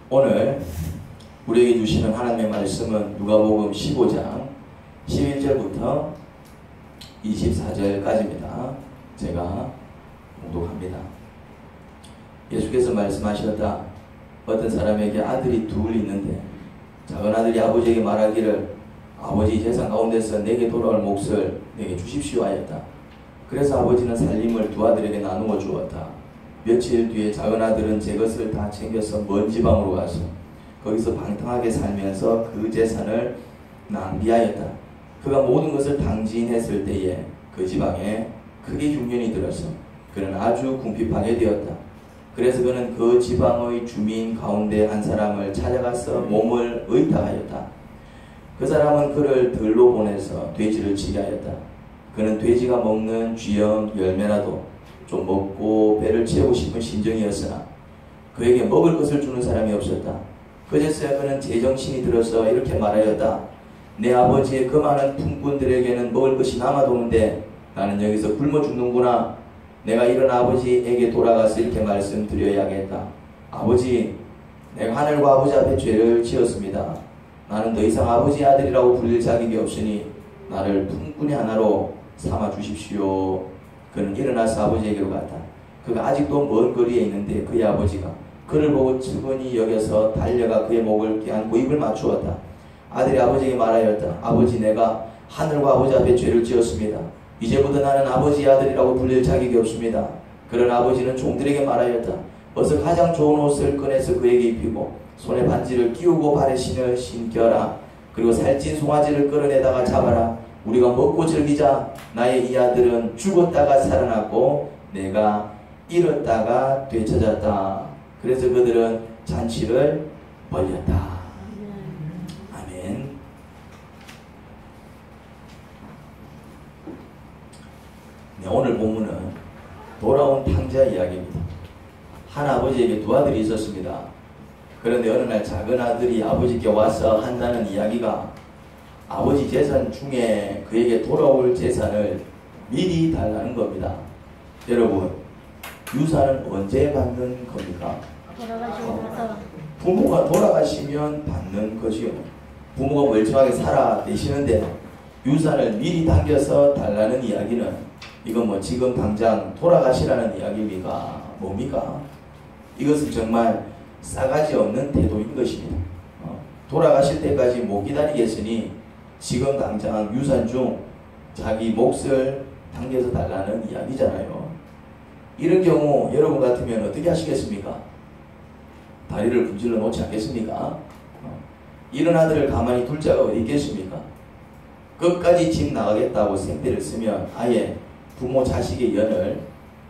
오늘 우리에게 주시는 하나님의 말씀은 누가복음 15장 11절부터 24절까지입니다. 제가 봉독합니다. 예수께서 말씀하셨다. 어떤 사람에게 아들이 둘 있는데 작은 아들이 아버지에게 말하기를 아버지 재산 가운데서 내게 돌아올 몫을 내게 주십시오 하였다. 그래서 아버지는 살림을 두 아들에게 나누어 주었다. 며칠 뒤에 작은 아들은 제 것을 다 챙겨서 먼 지방으로 가서 거기서 방탕하게 살면서 그 재산을 낭비하였다. 그가 모든 것을 당진했을 때에 그 지방에 크게 흉년이 들어서 그는 아주 궁핍하게 되었다. 그래서 그는 그 지방의 주민 가운데 한 사람을 찾아가서 몸을 의탁하였다. 그 사람은 그를 들로 보내서 돼지를 치게 하였다. 그는 돼지가 먹는 쥐염 열매라도 좀 먹고 배를 채우고 싶은 심정이었으나 그에게 먹을 것을 주는 사람이 없었다. 그제서야 그는 제정신이 들어서 이렇게 말하였다. 내 아버지의 그 많은 품꾼들에게는 먹을 것이 남아도는데 나는 여기서 굶어 죽는구나. 내가 이런 아버지에게 돌아가서 이렇게 말씀드려야겠다. 아버지, 내가 하늘과 아버지 앞에 죄를 지었습니다. 나는 더 이상 아버지의 아들이라고 불릴 자격이 없으니 나를 품꾼의 하나로 삼아 주십시오. 그는 일어나서 아버지에게로 갔다. 그가 아직도 먼 거리에 있는데 그의 아버지가 그를 보고 측은히 여겨서 달려가 그의 목을 껴안고 입을 맞추었다. 아들이 아버지에게 말하였다. 아버지, 내가 하늘과 아버지 앞에 죄를 지었습니다. 이제부터 나는 아버지의 아들이라고 불릴 자격이 없습니다. 그런 아버지는 종들에게 말하였다. 어서 가장 좋은 옷을 꺼내서 그에게 입히고 손에 반지를 끼우고 발에 신을 신겨라. 그리고 살찐 송아지를 끌어내다가 잡아라. 우리가 먹고 즐기자. 나의 이 아들은 죽었다가 살아났고 내가 잃었다가 되찾았다. 그래서 그들은 잔치를 벌였다. 아멘. 네, 오늘 본문은 돌아온 탕자 이야기입니다. 한 아버지에게 두 아들이 있었습니다. 그런데 어느 날 작은 아들이 아버지께 와서 한다는 이야기가 아버지 재산 중에 그에게 돌아올 재산을 미리 달라는 겁니다. 여러분, 유산은 언제 받는 겁니까? 부모가 돌아가시면 받는 것이요. 부모가 멀쩡하게 살아 계시는데 유산을 미리 당겨서 달라는 이야기는 이건 뭐 지금 당장 돌아가시라는 이야기입니까? 뭡니까? 이것은 정말 싸가지 없는 태도인 것입니다. 돌아가실 때까지 못 기다리겠으니 지금 당장 유산 중 자기 몫을 당겨서 달라는 이야기잖아요. 이런 경우 여러분 같으면 어떻게 하시겠습니까? 다리를 분질러 놓지 않겠습니까? 이런 아들을 가만히 둘 자가 어디 있겠습니까? 끝까지 집 나가겠다고 생떼를 쓰면 아예 부모 자식의 연을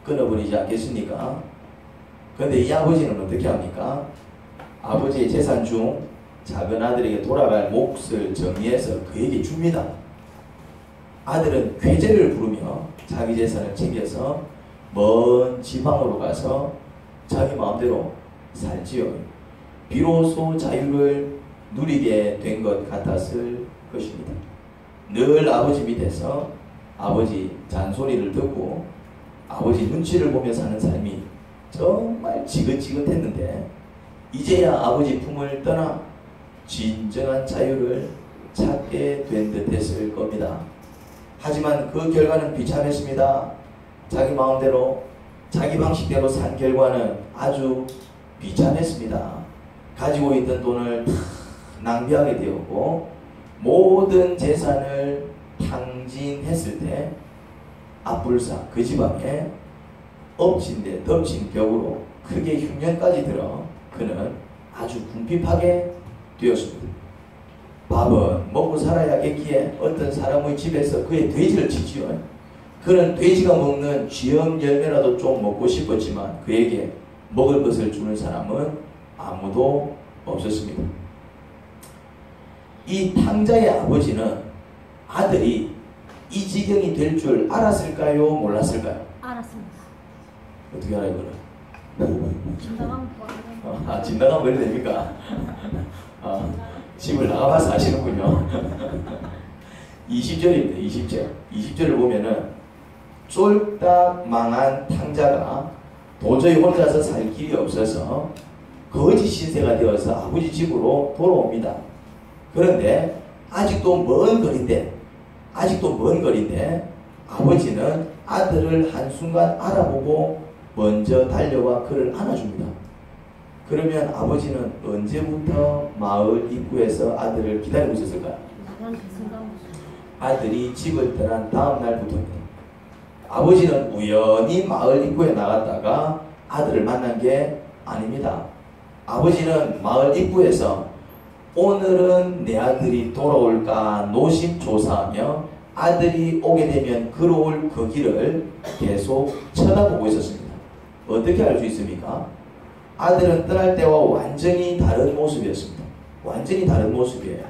끊어버리지 않겠습니까? 그런데 이 아버지는 어떻게 합니까? 아버지의 재산 중 작은 아들에게 돌아갈 몫을 정리해서 그에게 줍니다. 아들은 쾌재를 부르며 자기 재산을 챙겨서 먼 지방으로 가서 자기 마음대로 살지요. 비로소 자유를 누리게 된 것 같았을 것입니다. 늘 아버지 밑에서 아버지 잔소리를 듣고 아버지 눈치를 보며 사는 삶이 정말 지긋지긋했는데 이제야 아버지 품을 떠나 진정한 자유를 찾게 된 듯 했을 겁니다. 하지만 그 결과는 비참했습니다. 자기 마음대로 자기 방식대로 산 결과는 아주 비참했습니다. 가지고 있던 돈을 다 낭비하게 되었고 모든 재산을 탕진했을 때 앞불사 그 지방에 엎친 데 덮친 벽으로 크게 흉년까지 들어 그는 아주 궁핍하게 되었습니다. 밥은 먹고 살아야겠기에 어떤 사람의 집에서 그의 돼지를 치지요. 그는 돼지가 먹는 쥐염 열매라도 좀 먹고 싶었지만 그에게 먹을 것을 주는 사람은 아무도 없었습니다. 이 탕자의 아버지는 아들이 이 지경이 될 줄 알았을까요? 몰랐을까요? 알았습니다. 어떻게 알아요, 그걸? 진단하면 버려도 됩니까? 집을 나가봐서 아시는군요. 20절입니다. 20절을 보면은 쫄딱 망한 탕자가 도저히 혼자서 살 길이 없어서 거짓 신세가 되어서 아버지 집으로 돌아옵니다. 그런데 아직도 먼 거리인데 아버지는 아들을 한순간 알아보고 먼저 달려와 그를 안아줍니다. 그러면 아버지는 언제부터 마을 입구에서 아들을 기다리고 있었을까요? 아들이 집을 떠난 다음 날부터입니다. 아버지는 우연히 마을 입구에 나갔다가 아들을 만난 게 아닙니다. 아버지는 마을 입구에서 오늘은 내 아들이 돌아올까 노심초사하며 아들이 오게 되면 걸어올 그 길을 계속 쳐다보고 있었습니다. 어떻게 알 수 있습니까? 아들은 떠날 때와 완전히 다른 모습이었습니다. 완전히 다른 모습이에요.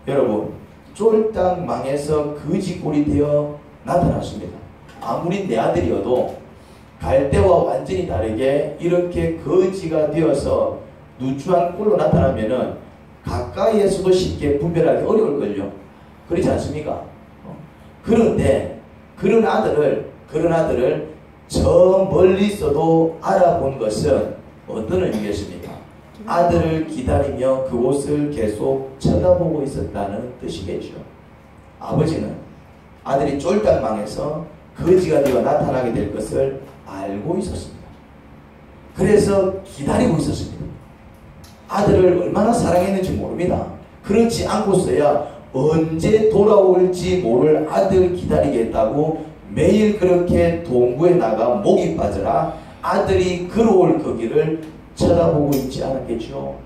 여러분, 쫄딱 망해서 거지꼴이 되어 나타났습니다. 아무리 내 아들이어도 갈 때와 완전히 다르게 이렇게 거지가 되어서 누추한 꼴로 나타나면은 가까이에서도 쉽게 분별하기 어려울걸요. 그렇지 않습니까? 그런데 그런 아들을 저 멀리서도 알아본 것은 어떤 의미겠습니까? 아들을 기다리며 그곳을 계속 쳐다보고 있었다는 뜻이겠죠. 아버지는 아들이 쫄딱 망해서 거지가 되어 나타나게 될 것을 알고 있었습니다. 그래서 기다리고 있었습니다. 아들을 얼마나 사랑했는지 모릅니다. 그렇지 않고서야 언제 돌아올지 모를 아들 기다리겠다고 매일 그렇게 동구에 나가 목이 빠져라 아들이 걸어올 그 길을 쳐다보고 있지 않았겠죠.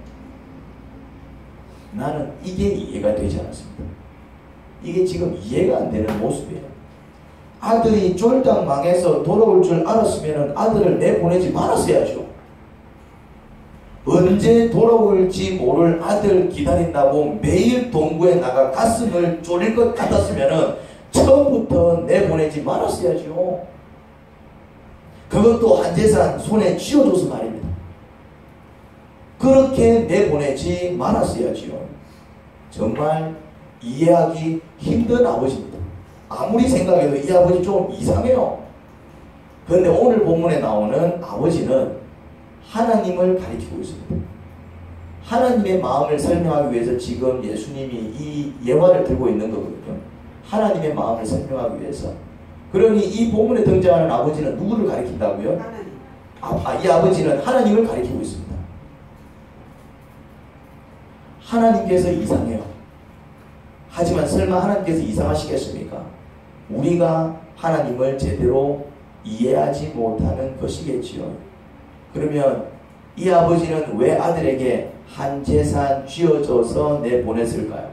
나는 이게 이해가 되지 않았습니다. 이게 지금 이해가 안 되는 모습이에요. 아들이 쫄딱 망해서 돌아올 줄 알았으면 아들을 내보내지 말았어야죠. 언제 돌아올지 모를 아들 기다린다고 매일 동구에 나가 가슴을 졸일 것 같았으면 처음부터 내보내지 말았어야죠. 그것도 한재산 손에 쥐어줘서 말입니다. 그렇게 내보내지 말았어야지요. 정말 이해하기 힘든 아버지입니다. 아무리 생각해도 이 아버지 좀 이상해요. 그런데 오늘 본문에 나오는 아버지는 하나님을 가리키고 있습니다. 하나님의 마음을 설명하기 위해서 지금 예수님이 이 예화를 들고 있는 거거든요. 하나님의 마음을 설명하기 위해서. 그러니 이 본문에 등장하는 아버지는 누구를 가리킨다고요? 하나님. 이 아버지는 하나님을 가리키고 있습니다. 하나님께서 이상해요. 하지만 설마 하나님께서 이상하시겠습니까? 우리가 하나님을 제대로 이해하지 못하는 것이겠지요. 그러면 이 아버지는 왜 아들에게 한 재산 쥐어줘서 내보냈을까요?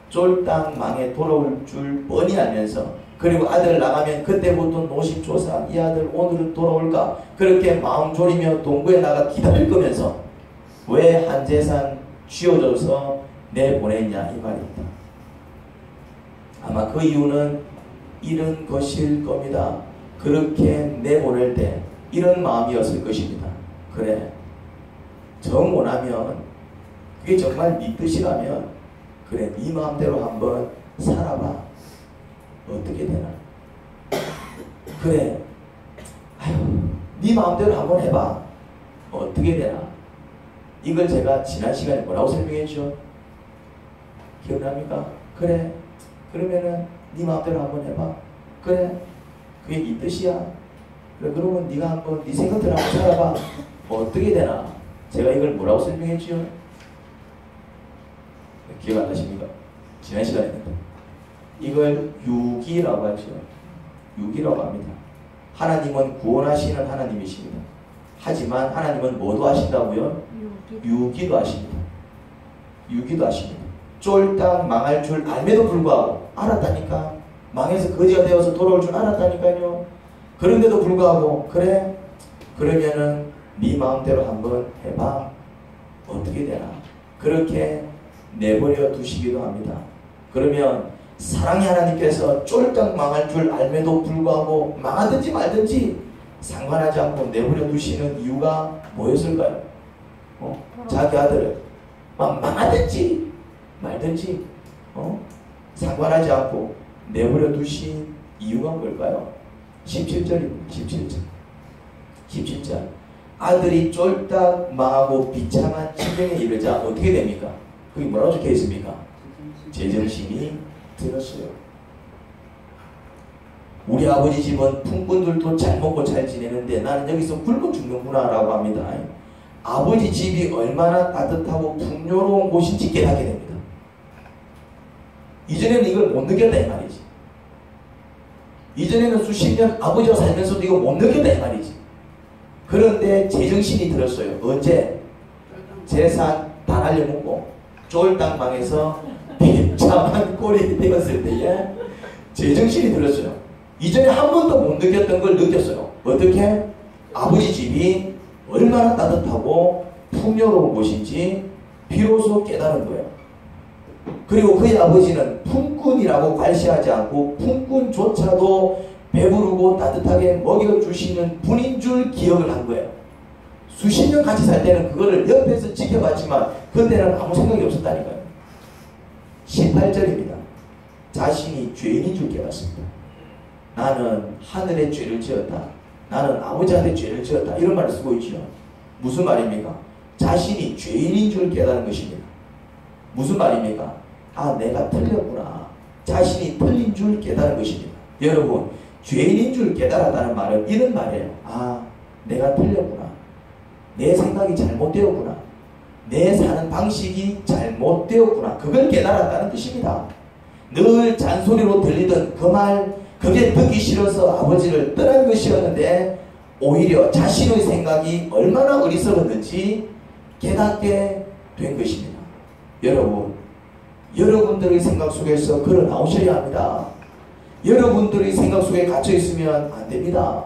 쫄딱 망해 돌아올 줄 뻔히 알면서, 그리고 아들 나가면 그때부터 노심초사 이 아들 오늘은 돌아올까 그렇게 마음 졸이며 동구에 나가 기다릴 거면서 왜 한 재산 쥐어줘서 내보냈냐 이 말입니다. 아마 그 이유는 이런 것일 겁니다. 그렇게 내보낼 때 이런 마음이었을 것입니다. 그래, 정 원하면, 그게 정말 네 뜻이라면 그래, 네 마음대로 한번 살아봐. 어떻게 되나? 그래, 아유, 네 마음대로 한번 해봐. 어떻게 되나? 이걸 제가 지난 시간에 뭐라고 설명했죠? 기억납니까? 그래, 그러면은 네 마음대로 한번 해봐. 그래, 그게 네 뜻이야. 그래, 그러면 네가 한번 네 생각대로 한번 살아봐. 어떻게 되나? 제가 이걸 뭐라고 설명했죠? 기억 안 나십니까? 지난 시간에 이걸 유기라고 하죠. 유기라고 합니다. 하나님은 구원하시는 하나님이십니다. 하지만 하나님은 뭐도 하신다고요? 유기도 하십니다. 유기도 하십니다. 쫄딱 망할 줄 알매도 불구하고, 알았다니까, 망해서 거지가 되어서 돌아올 줄 알았다니까요. 그런데도 불구하고, 그래, 그러면은 네 마음대로 한번 해봐. 어떻게 되나? 그렇게 내버려 두시기도 합니다. 그러면 사랑의 하나님께서 쫄딱 망할 줄 알매도 불구하고 망하든지 말든지 상관하지 않고 내버려 두시는 이유가 뭐였을까요? 자기 아들을 망하든지 말든지 상관하지 않고 내버려 두신 이유가 뭘까요? 17절입니다. 17절. 아들이 쫄딱 망하고 비참한 지경에 이르자 어떻게 됩니까? 그게 뭐라고 적혀 있습니까? 제정신이 들었어요. 우리 아버지 집은 품꾼들도 잘 먹고 잘 지내는데 나는 여기서 굶어 죽는구나 라고 합니다. 아버지 집이 얼마나 따뜻하고 풍요로운 곳인지 깨닫게 됩니다. 이전에는 이걸 못 느꼈다 이 말이지. 이전에는 수십 년 아버지와 살면서도 이걸 못 느꼈다 이 말이지. 그런데 제정신이 들었어요. 언제? 재산 다 날려먹고 쫄딱 방에서 비참한 꼴이 되었을 때에 제정신이 들었어요. 이전에 한 번도 못 느꼈던 걸 느꼈어요. 어떻게? 아버지 집이 얼마나 따뜻하고 풍요로운 곳인지 비로소 깨달은 거예요. 그리고 그의 아버지는 품꾼이라고 관시하지 않고 품꾼조차도 배부르고 따뜻하게 먹여주시는 분인 줄 기억을 한 거예요. 수십 년 같이 살 때는 그거를 옆에서 지켜봤지만 그때는 아무 생각이 없었다니까요. 18절입니다. 자신이 죄인인 줄 깨닫습니다. 나는 하늘에 죄를 지었다. 나는 아버지한테 죄를 지었다. 이런 말을 쓰고 있죠. 무슨 말입니까? 자신이 죄인인 줄 깨닫는 것입니다. 무슨 말입니까? 아, 내가 틀렸구나. 자신이 틀린 줄 깨달은 것입니다. 여러분, 죄인인 줄 깨달았다는 말은 이런 말이에요. 아, 내가 틀렸구나. 내 생각이 잘못되었구나. 내 사는 방식이 잘못되었구나. 그걸 깨달았다는 뜻입니다. 늘 잔소리로 들리던 그 말, 그게 듣기 싫어서 아버지를 떠난 것이었는데 오히려 자신의 생각이 얼마나 어리석었는지 깨닫게 된 것입니다. 여러분, 여러분들의 생각 속에서 걸어 나오셔야 합니다. 여러분들의 생각 속에 갇혀 있으면 안 됩니다.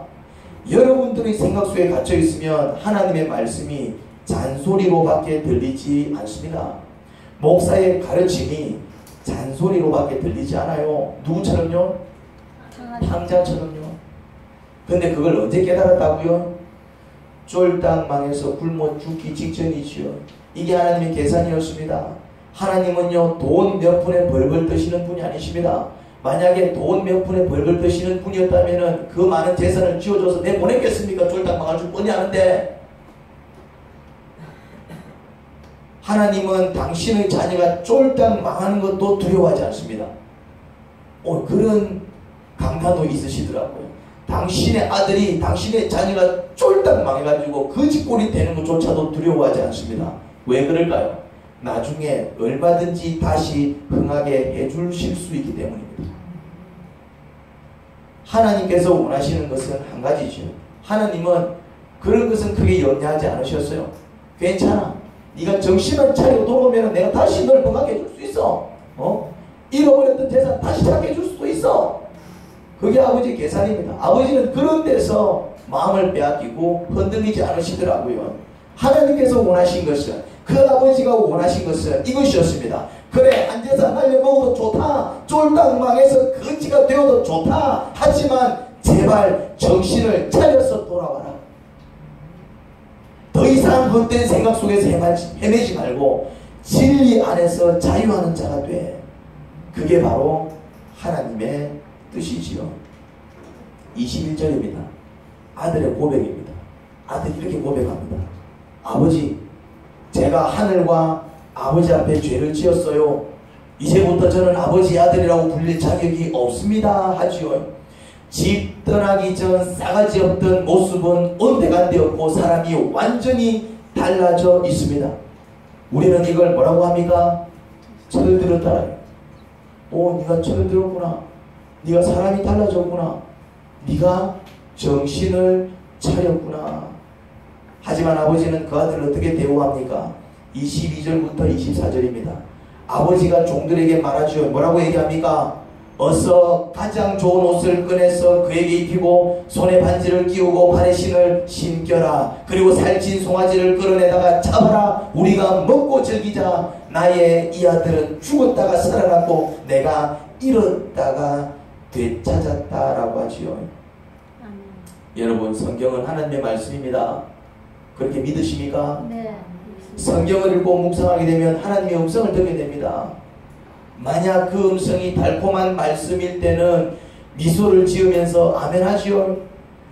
여러분들의 생각 속에 갇혀 있으면 하나님의 말씀이 잔소리로밖에 들리지 않습니다. 목사의 가르침이 잔소리로밖에 들리지 않아요. 누구처럼요? 탕자처럼요. 근데 그걸 언제 깨달았다고요? 쫄딱 망해서 굶어 죽기 직전이지요. 이게 하나님의 계산이었습니다. 하나님은요, 돈 몇 푼에 벌벌 떠시는 분이 아니십니다. 만약에 돈 몇 푼에 벌벌 떠시는 분이었다면 그 많은 재산을 쥐어줘서 내 보냈겠습니까? 쫄딱 망할 줄 뻔히 아는데. 하나님은 당신의 자녀가 쫄딱 망하는 것도 두려워하지 않습니다. 그런 강단도 있으시더라고요. 당신의 아들이, 당신의 자녀가 쫄딱 망해가지고 거지꼴이 되는 것조차도 두려워하지 않습니다. 왜 그럴까요? 나중에 얼마든지 다시 흥하게 해주실 수 있기 때문입니다. 하나님께서 원하시는 것은 한 가지죠. 하나님은 그런 것은 크게 염려하지 않으셨어요. 괜찮아. 네가 정신을 차리고 돌아오면 내가 다시 널 흥하게 해줄 수 있어. 잃어버렸던 재산 다시 찾게 해줄 수도 있어. 그게 아버지의 계산입니다. 아버지는 그런 데서 마음을 빼앗기고 흔들리지 않으시더라고요. 하나님께서 원하신 것은, 그 아버지가 원하신 것은 이것이었습니다. 그래, 한 재산 날려먹어도 좋다. 쫄딱 망해서 거지가 되어도 좋다. 하지만 제발 정신을 차려서 돌아와라. 더 이상 헛된 생각 속에서 헤매지 말고 진리 안에서 자유하는 자가 돼. 그게 바로 하나님의 뜻이지요. 21절입니다. 아들의 고백입니다. 아들이 이렇게 고백합니다. 아버지, 제가 하늘과 아버지 앞에 죄를 지었어요. 이제부터 저는 아버지 아들이라고 불릴 자격이 없습니다. 하지요. 집 떠나기 전 싸가지 없던 모습은 온데간데없고 사람이 완전히 달라져 있습니다. 우리는 이걸 뭐라고 합니까? 철들었다. 네가 철들었구나. 네가 사람이 달라졌구나. 네가 정신을 차렸구나. 하지만 아버지는 그 아들을 어떻게 대우합니까? 22절부터 24절입니다. 아버지가 종들에게 말하죠. 뭐라고 얘기합니까? 어서 가장 좋은 옷을 꺼내서 그에게 입히고 손에 반지를 끼우고 발에 신을 신겨라. 그리고 살찐 송아지를 끌어내다가 잡아라. 우리가 먹고 즐기자. 나의 이 아들은 죽었다가 살아났고 내가 잃었다가 되찾았다라고 하지요. 여러분, 성경은 하나님의 말씀입니다. 그렇게 믿으십니까? 네. 성경을 읽고 묵상하게 되면 하나님의 음성을 듣게 됩니다. 만약 그 음성이 달콤한 말씀일 때는 미소를 지으면서 아멘 하지요.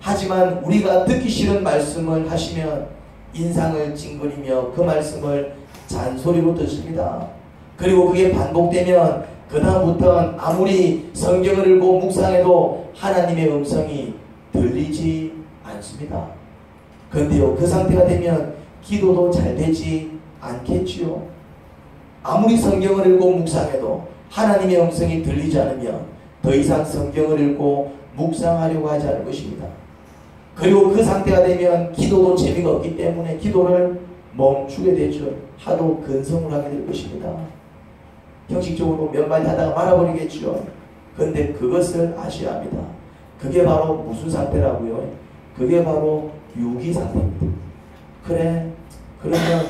하지만 우리가 듣기 싫은 말씀을 하시면 인상을 찡그리며 그 말씀을 잔소리로 듣습니다. 그리고 그게 반복되면 그 다음부터는 아무리 성경을 읽고 묵상해도 하나님의 음성이 들리지 않습니다. 그런데요, 그 상태가 되면 기도도 잘 되지 않겠지요. 아무리 성경을 읽고 묵상해도 하나님의 음성이 들리지 않으면 더 이상 성경을 읽고 묵상하려고 하지 않을 것입니다. 그리고 그 상태가 되면 기도도 재미가 없기 때문에 기도를 멈추게 되죠. 하도 근성을 하게 될 것입니다. 형식적으로 몇 마디 하다가 말아버리겠죠. 그런데 그것을 아셔야 합니다. 그게 바로 무슨 상태라고요? 그게 바로 유기 상태입니다. 그래, 그러면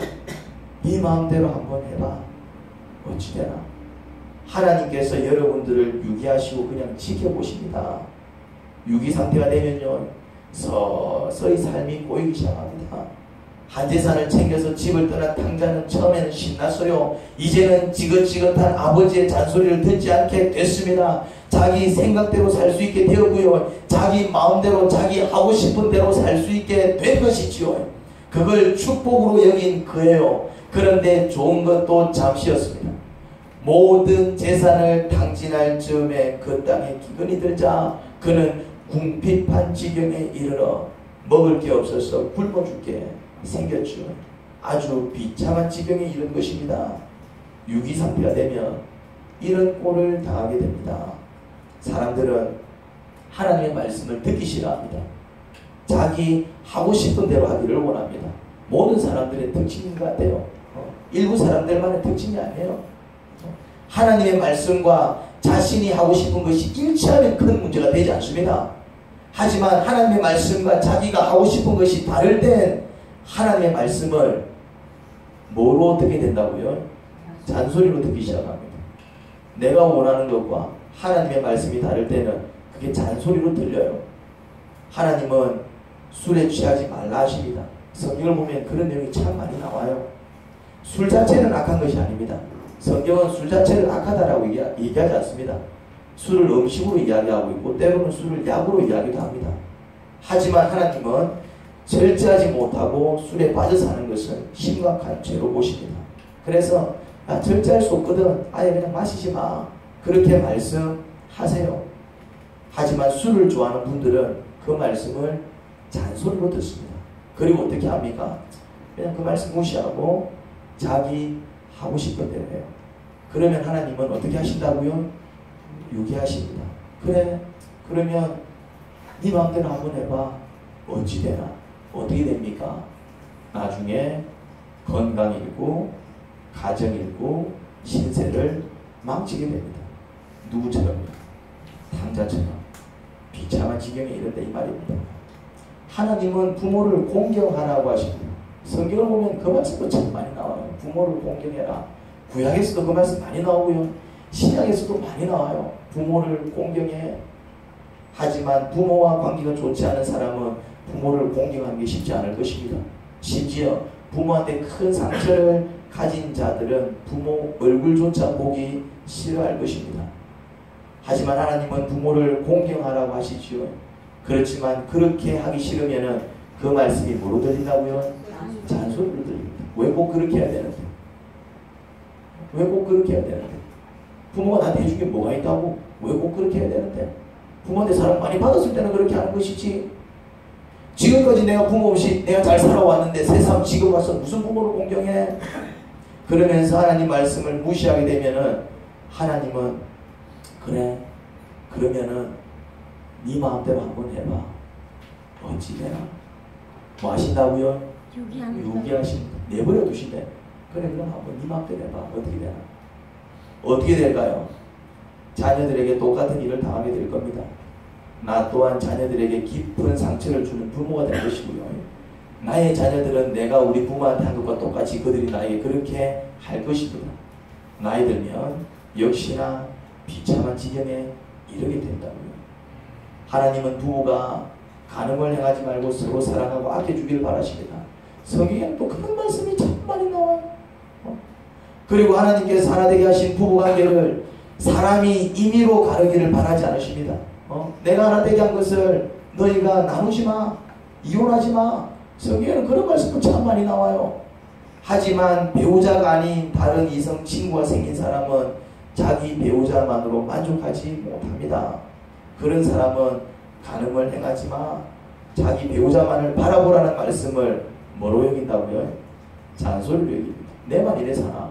네 마음대로 한번 해봐. 어찌되나? 하나님께서 여러분들을 유기하시고 그냥 지켜보십니다. 유기 상태가 되면요, 서서히 삶이 꼬이기 시작합니다. 한 재산을 챙겨서 집을 떠난 탕자는 처음에는 신났어요. 이제는 지긋지긋한 아버지의 잔소리를 듣지 않게 됐습니다. 자기 생각대로 살 수 있게 되었고요. 자기 마음대로 자기 하고 싶은 대로 살 수 있게 된 것이지요. 그걸 축복으로 여긴 그예요. 그런데 좋은 것도 잠시였습니다. 모든 재산을 탕진할 즈음에 그 땅에 기근이 들자 그는 궁핍한 지경에 이르러 먹을 게 없어서 굶어 죽게 생겼죠. 아주 비참한 지경에 이른 것입니다. 유기 상태가 되면 이런 꼴을 당하게 됩니다. 사람들은 하나님의 말씀을 듣기 싫어합니다. 자기 하고 싶은 대로 하기를 원합니다. 모든 사람들의 특징인 것 같아요. 일부 사람들만의 특징이 아니에요. 하나님의 말씀과 자신이 하고 싶은 것이 일치하면 큰 문제가 되지 않습니다. 하지만 하나님의 말씀과 자기가 하고 싶은 것이 다를 땐 하나님의 말씀을 뭐로 듣게 된다고요? 잔소리로 듣기 시작합니다. 내가 원하는 것과 하나님의 말씀이 다를 때는 그게 잔소리로 들려요. 하나님은 술에 취하지 말라 하십니다. 성경을 보면 그런 내용이 참 많이 나와요. 술 자체는 악한 것이 아닙니다. 성경은 술 자체를 악하다라고 얘기하지 않습니다. 술을 음식으로 이야기하고 있고 때로는 술을 약으로 이야기도 합니다. 하지만 하나님은 절제하지 못하고 술에 빠져 사는 것은 심각한 죄로 보십니다. 그래서 절제할 수 없거든 아예 그냥 마시지 마 그렇게 말씀하세요. 하지만 술을 좋아하는 분들은 그 말씀을 잔소리로 듣습니다. 그리고 어떻게 합니까? 그냥 그 말씀 무시하고 자기 하고 싶은 대로 해요. 그러면 하나님은 어떻게 하신다고요? 유기하십니다. 그래, 그러면 네 마음대로 한번 해봐. 어찌 되나? 어떻게 됩니까? 나중에 건강 잃고 가정 잃고 신세를 망치게 됩니다. 누구처럼요? 탕자처럼 비참한 지경에 이른다 이 말입니다. 하나님은 부모를 공경하라고 하십니다. 성경을 보면 그 말씀도 참 많이 나와요. 부모를 공경해라. 구약에서도 그 말씀 많이 나오고요. 신약에서도 많이 나와요. 부모를 공경해. 하지만 부모와 관계가 좋지 않은 사람은 부모를 공경하는 게 쉽지 않을 것입니다. 심지어 부모한테 큰 상처를 가진 자들은 부모 얼굴조차 보기 싫어할 것입니다. 하지만 하나님은 부모를 공경하라고 하시지요. 그렇지만 그렇게 하기 싫으면은 그 말씀이 뭐로 들린다고요? 잔소리로 들립니다. 왜 꼭 그렇게 해야 되는데? 왜 꼭 그렇게 해야 되는데? 부모가 나한테 해준 게 뭐가 있다고? 왜 꼭 그렇게 해야 되는데? 부모한테 사랑 많이 받았을 때는 그렇게 하는 것이지. 지금까지 내가 부모 없이 내가 잘 살아왔는데 새삼 지금 와서 무슨 부모를 공경해? 그러면서 하나님 말씀을 무시하게 되면은 하나님은 그래 그러면은 네 마음대로 한번 해봐. 어찌 되나? 뭐 하신다고요? 유기하십니다. 내버려 두신대. 그래 그럼 한번 네 마음대로 해봐. 어떻게 되나? 어떻게 될까요? 자녀들에게 똑같은 일을 당하게 될 겁니다. 나 또한 자녀들에게 깊은 상처를 주는 부모가 될 것이고요. 나의 자녀들은 내가 우리 부모한테 한 것과 똑같이 그들이 나에게 그렇게 할 것입니다. 나이 들면 역시나 비참한 지경에 이르게 된다고요. 하나님은 부부가 간음을 행하지 말고 서로 사랑하고 아껴주기를 바라십니다. 성경에는 또 그런 말씀이 참 많이 나와요. 그리고 하나님께서 하나 되게 하신 부부관계를 사람이 임의로 가르기를 바라지 않으십니다. 내가 하나 되게 한 것을 너희가 나누지 마. 이혼하지 마. 성경에는 그런 말씀도 참 많이 나와요. 하지만 배우자가 아닌 다른 이성 친구가 생긴 사람은 자기 배우자만으로 만족하지 못합니다. 그런 사람은 간음을 행하지 마. 자기 배우자만을 바라보라는 말씀을 뭐로 여긴다고요? 잔소리로 여깁니다. 내만 이래 사나?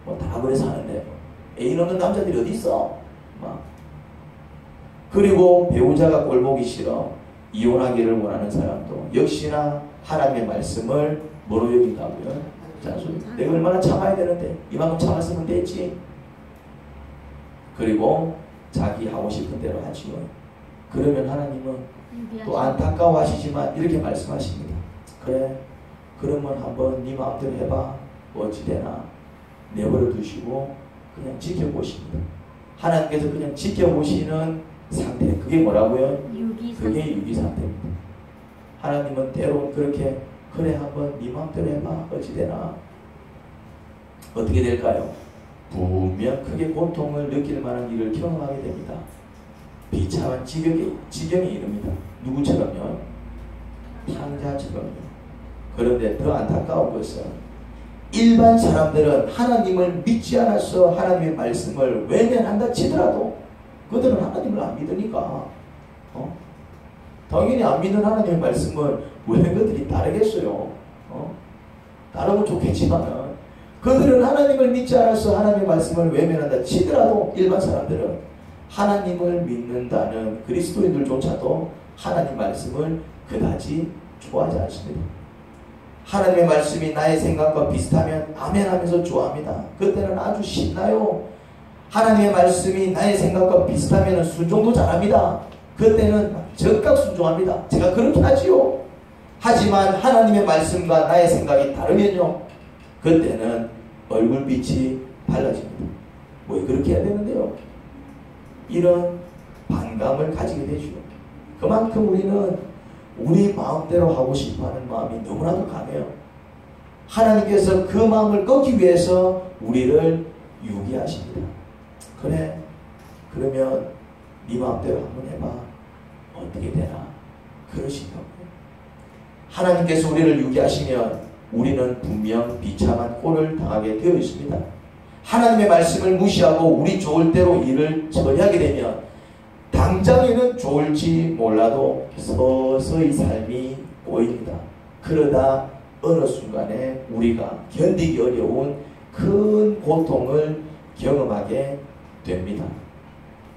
뭐 다 그래 사는데 애인 없는 남자들이 어디 있어? 막. 그리고 배우자가 꼴보기 싫어 이혼하기를 원하는 사람도 역시나 하나님의 말씀을 뭐로 여긴다고요? 잔소리. 내가 얼마나 참아야 되는데 이만큼 참았으면 됐지. 그리고 자기 하고 싶은 대로 하지요. 그러면 하나님은 또 안타까워하시지만 이렇게 말씀하십니다. 그래, 그러면 한번 네 마음대로 해봐. 어찌되나 내버려 두시고 그냥 지켜보십니다. 하나님께서 그냥 지켜보시는 상태, 그게 뭐라고요? 그게 유기 상태입니다. 하나님은 때론 그렇게 그래 한번 네 마음대로 해봐. 어찌되나 어떻게 될까요? 분명 크게 고통을 느낄 만한 일을 경험하게 됩니다. 비참한 지경에 이릅니다. 누구처럼요? 탕자처럼요. 그런데 더 안타까운 것은 일반 사람들은 하나님을 믿지 않아서 하나님의 말씀을 외면한다 치더라도 그들은 하나님을 안 믿으니까 당연히 안 믿는 하나님의 말씀을 왜 그들이 따르겠어요? 따르면 좋겠지만 그들은 하나님을 믿지 않아서 하나님의 말씀을 외면한다 치더라도 일반 사람들은 하나님을 믿는다는 그리스도인들조차도 하나님 말씀을 그다지 좋아하지 않습니다. 하나님의 말씀이 나의 생각과 비슷하면 아멘 하면서 좋아합니다. 그때는 아주 신나요. 하나님의 말씀이 나의 생각과 비슷하면 순종도 잘합니다. 그때는 적극 순종합니다. 제가 그렇게 하지요. 하지만 하나님의 말씀과 나의 생각이 다르면요, 그때는 얼굴빛이 달라집니다. 왜 그렇게 해야 되는데요? 이런 반감을 가지게 되죠. 그만큼 우리는 우리 마음대로 하고 싶어하는 마음이 너무나도 강해요. 하나님께서 그 마음을 꺾기 위해서 우리를 유기하십니다. 그래, 그러면 네 마음대로 한번 해봐. 어떻게 되나? 그러시더라고요. 하나님께서 우리를 유기하시면 우리는 분명 비참한 꼴을 당하게 되어 있습니다. 하나님의 말씀을 무시하고 우리 좋을 대로 일을 처리하게 되면 당장에는 좋을지 몰라도 서서히 삶이 꼬입니다. 그러다 어느 순간에 우리가 견디기 어려운 큰 고통을 경험하게 됩니다.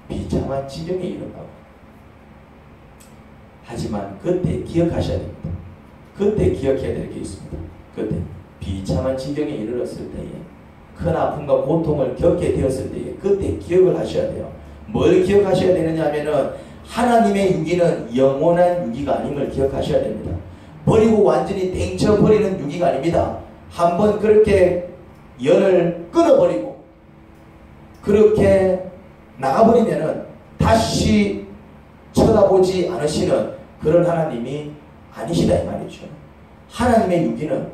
비참한 지경에 이른다고. 하지만 그때 기억하셔야 됩니다. 그때 기억해야 될 게 있습니다. 그때 비참한 지경에 이르렀을 때에 큰 아픔과 고통을 겪게 되었을 때에 그때 기억을 하셔야 돼요. 뭘 기억하셔야 되느냐 하면은 하나님의 유기는 영원한 유기가 아님을 기억하셔야 됩니다. 버리고 완전히 땡쳐버리는 유기가 아닙니다. 한번 그렇게 열을 끊어버리고 그렇게 나가버리면은 다시 쳐다보지 않으시는 그런 하나님이 아니시다 이 말이죠. 하나님의 유기는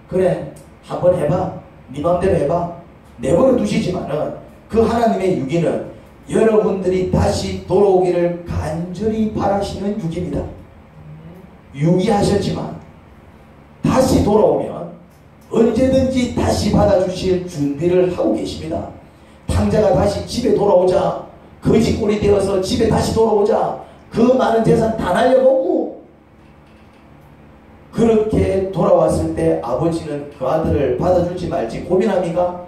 그래 한번 해봐. 네 마음대로 해봐. 내버려 두시지만은 그 하나님의 유기는 여러분들이 다시 돌아오기를 간절히 바라시는 유기입니다. 유기하셨지만 다시 돌아오면 언제든지 다시 받아주실 준비를 하고 계십니다. 탕자가 다시 집에 돌아오자, 거지꼴이 되어서 집에 다시 돌아오자 그 많은 재산 다 날려보고 그렇게 돌아왔을 때 아버지는 그 아들을 받아줄지 말지 고민합니까?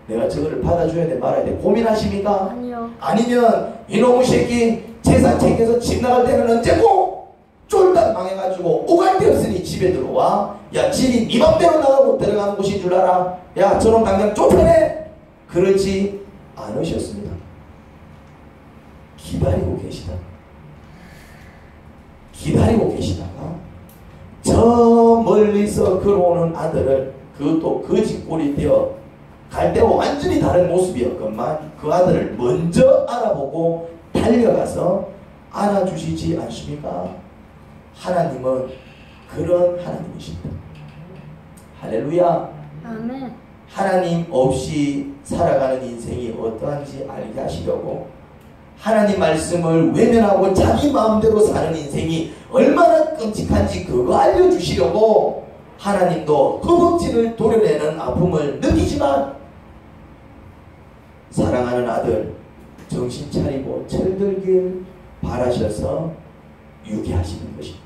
내가 저거를 받아줘야 돼 말아야 돼 고민하십니까? 아니요. 아니면 이놈의 새끼 재산 챙겨서 집 나갈 때는 언제고 쫄딱 망해가지고 오갈 데 없으니 집에 들어와. 야 집이 네 맘대로 나가고 들어가는 곳인 줄 알아. 야 저놈 당장 쫓아내. 그러지 않으셨습니다. 기다리고 계시다. 기다리고 계시다가 저 멀리서 걸어오는 아들을 그것도 거지꼴이 되어 갈 때와 완전히 다른 모습이었건만 그 아들을 먼저 알아보고 달려가서 안아주시지 않습니까? 하나님은 그런 하나님이십니다. 할렐루야. 아멘. 하나님 없이 살아가는 인생이 어떠한지 알게 하시려고 하나님 말씀을 외면하고 자기 마음대로 사는 인생이 얼마나 끔찍한지 그거 알려주시려고 하나님도 허벅지를 도려내는 아픔을 느끼지만 사랑하는 아들 정신 차리고 철들길 바라셔서 유기하시는 것입니다.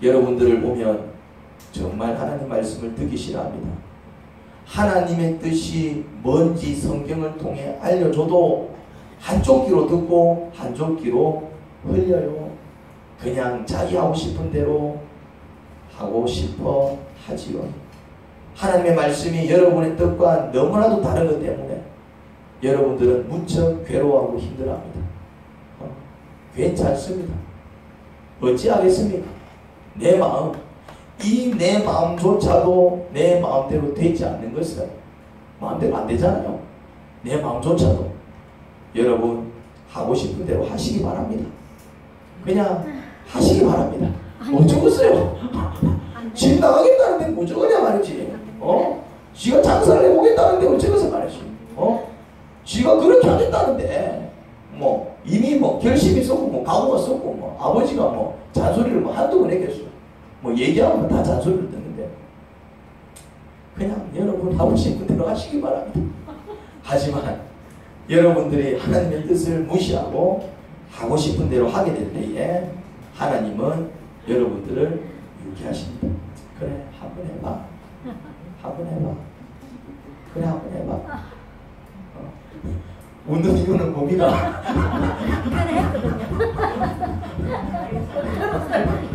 여러분들을 보면 정말 하나님 말씀을 듣기 싫어합니다. 하나님의 뜻이 뭔지 성경을 통해 알려줘도 한쪽 귀로 듣고 한쪽 귀로 흘려요. 그냥 자기 하고 싶은 대로 하고 싶어 하지요. 하나님의 말씀이 여러분의 뜻과 너무나도 다른 것 때문에 여러분들은 무척 괴로워하고 힘들어합니다. 괜찮습니다. 어찌하겠습니까? 내 마음, 이 내 마음조차도 내 마음대로 되지 않는 것은 마음대로 안 되잖아요. 내 마음조차도 여러분 하고 싶은 대로 하시기 바랍니다. 그냥 하시기 바랍니다. 어쩌겠어요? 집 나가겠다는데 무조건이야 말이지. 지가 장사를 해보겠다는데 어쩌겠어 말이지. 지가 그렇게 하겠다는데 이미 결심이 있었고 각오가 있었고 아버지가 잔소리를 한두 번 했겠어요. 얘기하면 다 잔소리를 듣는데 그냥 여러분 하고 싶은 대로 하시기 바랍니다. 하지만 여러분들이 하나님의 뜻을 무시하고 하고 싶은 대로 하게 될 때에 하나님은 여러분들을 유기하십니다. 그래 한번 해봐. 한번 해봐. 그래 한번 해봐. 웃는 이유는 뭡니까?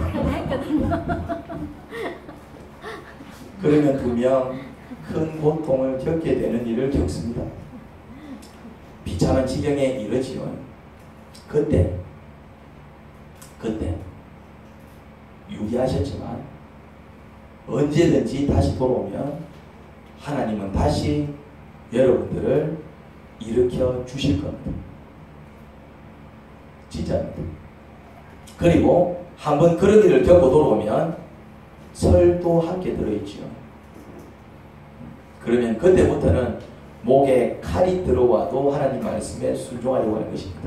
이번에 했거든요. 그러면 분명 큰 고통을 겪게 되는 일을 겪습니다. 비참한 지경에 이르지만 그때 유기하셨지만 언제든지 다시 돌아오면 하나님은 다시 여러분들을 일으켜 주실 겁니다. 진짜입니다. 그리고 한번 그런 일을 겪고 돌아오면 설도 함께 들어있죠. 그러면 그때부터는 목에 칼이 들어와도 하나님 말씀에 순종하려고 하는 것입니다.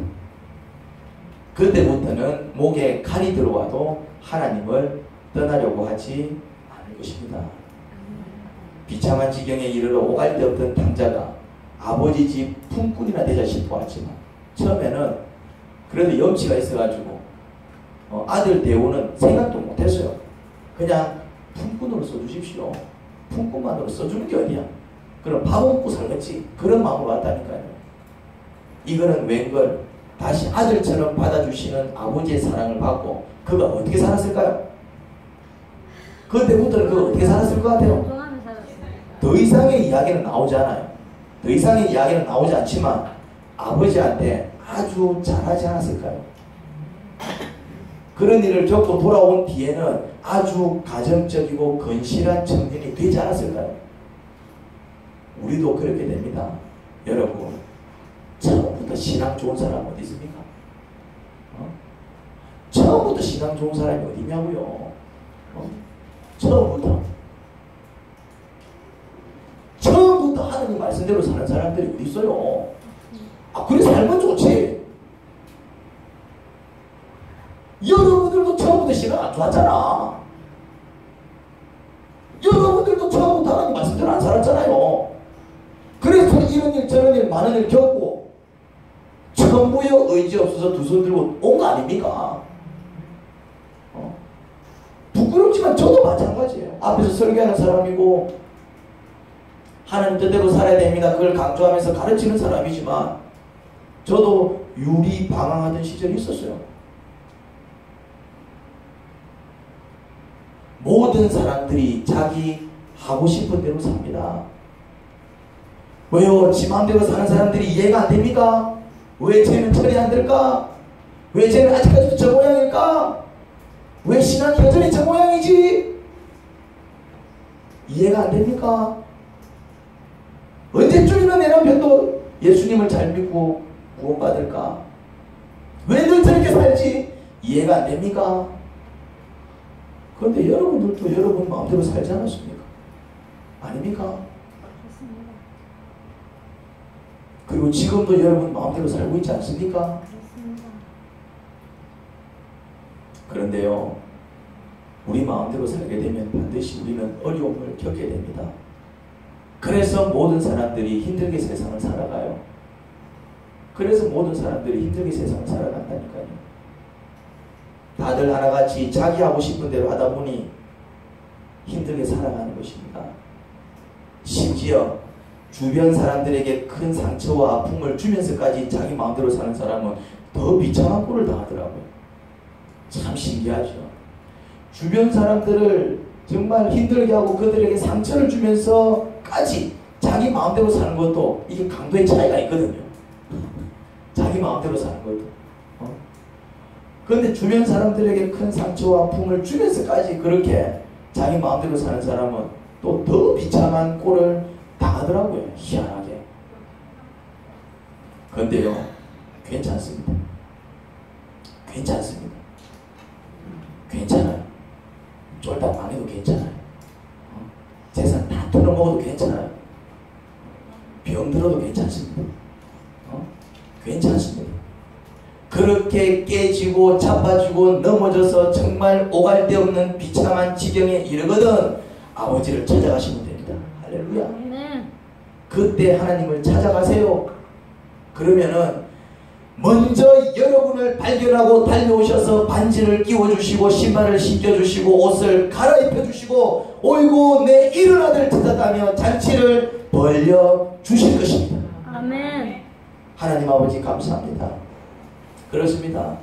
그때부터는 목에 칼이 들어와도 하나님을 떠나려고 하지 않을 것입니다. 비참한 지경에 이르러 오갈 데 없던 당자가 아버지 집 품꾼이나 되자 싶어 하지만 처음에는 그래도 염치가 있어가지고 아들 대우는 생각도 못했어요. 그냥 품꾼으로 써주십시오. 품꾼만으로 써주는 게 어디야. 그럼 밥 먹고 살겠지. 그런 마음으로 왔다니까요. 이거는 웬걸 다시 아들처럼 받아주시는 아버지의 사랑을 받고 그가 어떻게 살았을까요? 그때부터는 그가 어떻게 살았을 것 같아요? 더 이상의 이야기는 나오지 않아요. 더 이상의 이야기는 나오지 않지만 아버지한테 아주 잘하지 않았을까요? 그런 일을 겪고 돌아온 뒤에는 아주 가정적이고 건실한 청년이 되지 않았을까요? 우리도 그렇게 됩니다. 여러분, 처음부터 신앙 좋은 사람 어디 있습니까? 처음부터 신앙 좋은 사람이 어디냐고요? 처음부터 하나님 말씀대로 사는 사람들이 어디 있어요? 그래 살면 좋지. 여러분들도 처음부터 신앙 안 좋았잖아. 여러분들도 처음부터 하나님 말씀대로 안 살았잖아요. 그래서 이런 일 저런 일 많은 일 겪고 천부의 의지 없어서 두 손 들고 온 거 아닙니까? 부끄럽지만 저도 마찬가지예요. 앞에서 설교하는 사람이고 하나님 뜻대로 살아야 됩니다. 그걸 강조하면서 가르치는 사람이지만 저도 유리방황하던 시절이 있었어요. 모든 사람들이 자기 하고 싶은 대로 삽니다. 왜요? 지 마음대로 사는 사람들이 이해가 안 됩니까? 왜 쟤는 처리 안 될까? 왜 쟤는 아직까지도 저 모양일까? 왜 신앙이 여전히 저 모양이지? 이해가 안 됩니까? 언제쯤이면 내 남편도 예수님을 잘 믿고 구원받을까? 왜 늘 저렇게 살지? 이해가 안 됩니까? 그런데 여러분들도 여러분 마음대로 살지 않았습니까? 아닙니까? 그리고 지금도 여러분 마음대로 살고 있지 않습니까? 그렇습니다. 그런데요, 우리 마음대로 살게 되면 반드시 우리는 어려움을 겪게 됩니다. 그래서 모든 사람들이 힘들게 세상을 살아가요. 그래서 모든 사람들이 힘들게 세상을 살아간다니까요. 다들 하나같이 자기 하고 싶은 대로 하다 보니 힘들게 살아가는 것입니다. 심지어 주변 사람들에게 큰 상처와 아픔을 주면서까지 자기 마음대로 사는 사람은 더 비참한 꼴을 당하더라고요. 참 신기하죠. 주변 사람들을 정말 힘들게 하고 그들에게 상처를 주면서까지 자기 마음대로 사는 것도 이게 강도의 차이가 있거든요. 자기 마음대로 사는 것도. 그런데 주변 사람들에게 큰 상처와 아픔을 주면서까지 그렇게 자기 마음대로 사는 사람은 또 더 비참한 꼴을 당하더라고요. 희한하게. 그런데요, 괜찮습니다. 괜찮습니다. 괜찮아요. 쫄딱 안 해도 괜찮아요. 재산 다 털어먹어도 괜찮아요. 병들어도 괜찮습니다. 괜찮습니다. 그렇게 깨지고 자빠지고 넘어져서 정말 오갈 데 없는 비참한 지경에 이르거든 아버지를 찾아가시면 됩니다. 할렐루야. 그때 하나님을 찾아가세요. 그러면은 먼저 여러분을 발견하고 달려오셔서 반지를 끼워주시고 신발을 신겨주시고 옷을 갈아입혀주시고 어이구 내 이른 아들 찾았다며 잔치를 벌려주실 것입니다. 아멘. 하나님 아버지 감사합니다. 그렇습니다.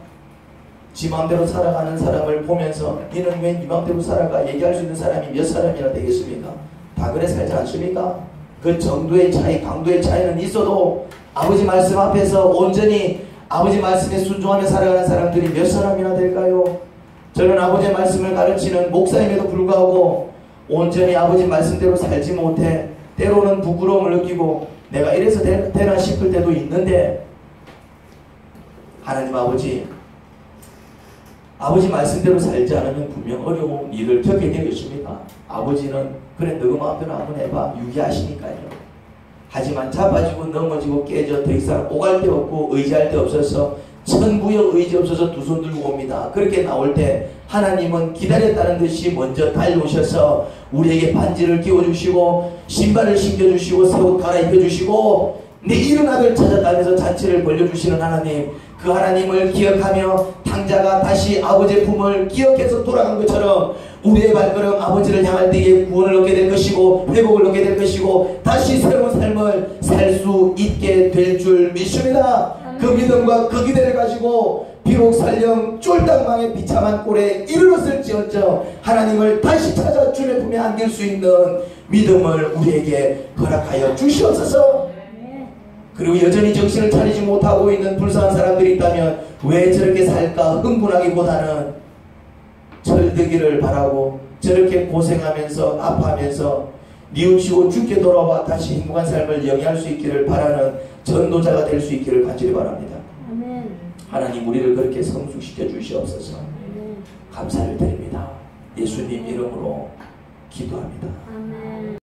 지 마음대로 살아가는 사람을 보면서 니는 왜 니 마음대로 살아가 얘기할 수 있는 사람이 몇 사람이나 되겠습니까? 다 그래 살지 않습니까? 그 정도의 차이, 강도의 차이는 있어도 아버지 말씀 앞에서 온전히 아버지 말씀에 순종하며 살아가는 사람들이 몇 사람이나 될까요? 저는 아버지의 말씀을 가르치는 목사임에도 불구하고 온전히 아버지 말씀대로 살지 못해 때로는 부끄러움을 느끼고 내가 이래서 되나 싶을 때도 있는데 하나님 아버지 말씀대로 살지 않으면 분명 어려운 일을 겪게 되겠습니다. 아버지는 그래 너가 마음대로 한번 해봐 유기하시니까요. 하지만 자빠지고 넘어지고 깨져 더 이상 오갈 데 없고 의지할 데 없어서 천부여 의지 없어서 두 손 들고 옵니다. 그렇게 나올 때 하나님은 기다렸다는 듯이 먼저 달려오셔서 우리에게 반지를 끼워주시고 신발을 신겨주시고 새 옷 갈아입혀주시고 내 이른 아들 찾았다면서 잔치를 벌려주시는 하나님, 그 하나님을 기억하며 당자가 다시 아버지의 품을 기억해서 돌아간 것처럼 우리의 발걸음 아버지를 향할 때에 구원을 얻게 될 것이고 회복을 얻게 될 것이고 다시 새로운 삶을 살 수 있게 될 줄 믿습니다. 그 믿음과 그 기대를 가지고 비록 살령 쫄딱망의 비참한 꼴에 이르렀을지언정 하나님을 다시 찾아 주의 품에 안길 수 있는 믿음을 우리에게 허락하여 주시옵소서. 그리고 여전히 정신을 차리지 못하고 있는 불쌍한 사람들이 있다면 왜 저렇게 살까 흥분하기보다는 철들기를 바라고 저렇게 고생하면서 아파하면서 뉘우치고 죽게 돌아와 다시 행복한 삶을 영위할 수 있기를 바라는 전도자가 될 수 있기를 간절히 바랍니다. 아멘. 하나님 우리를 그렇게 성숙시켜 주시옵소서. 아멘. 감사를 드립니다. 예수님 이름으로 기도합니다. 아멘.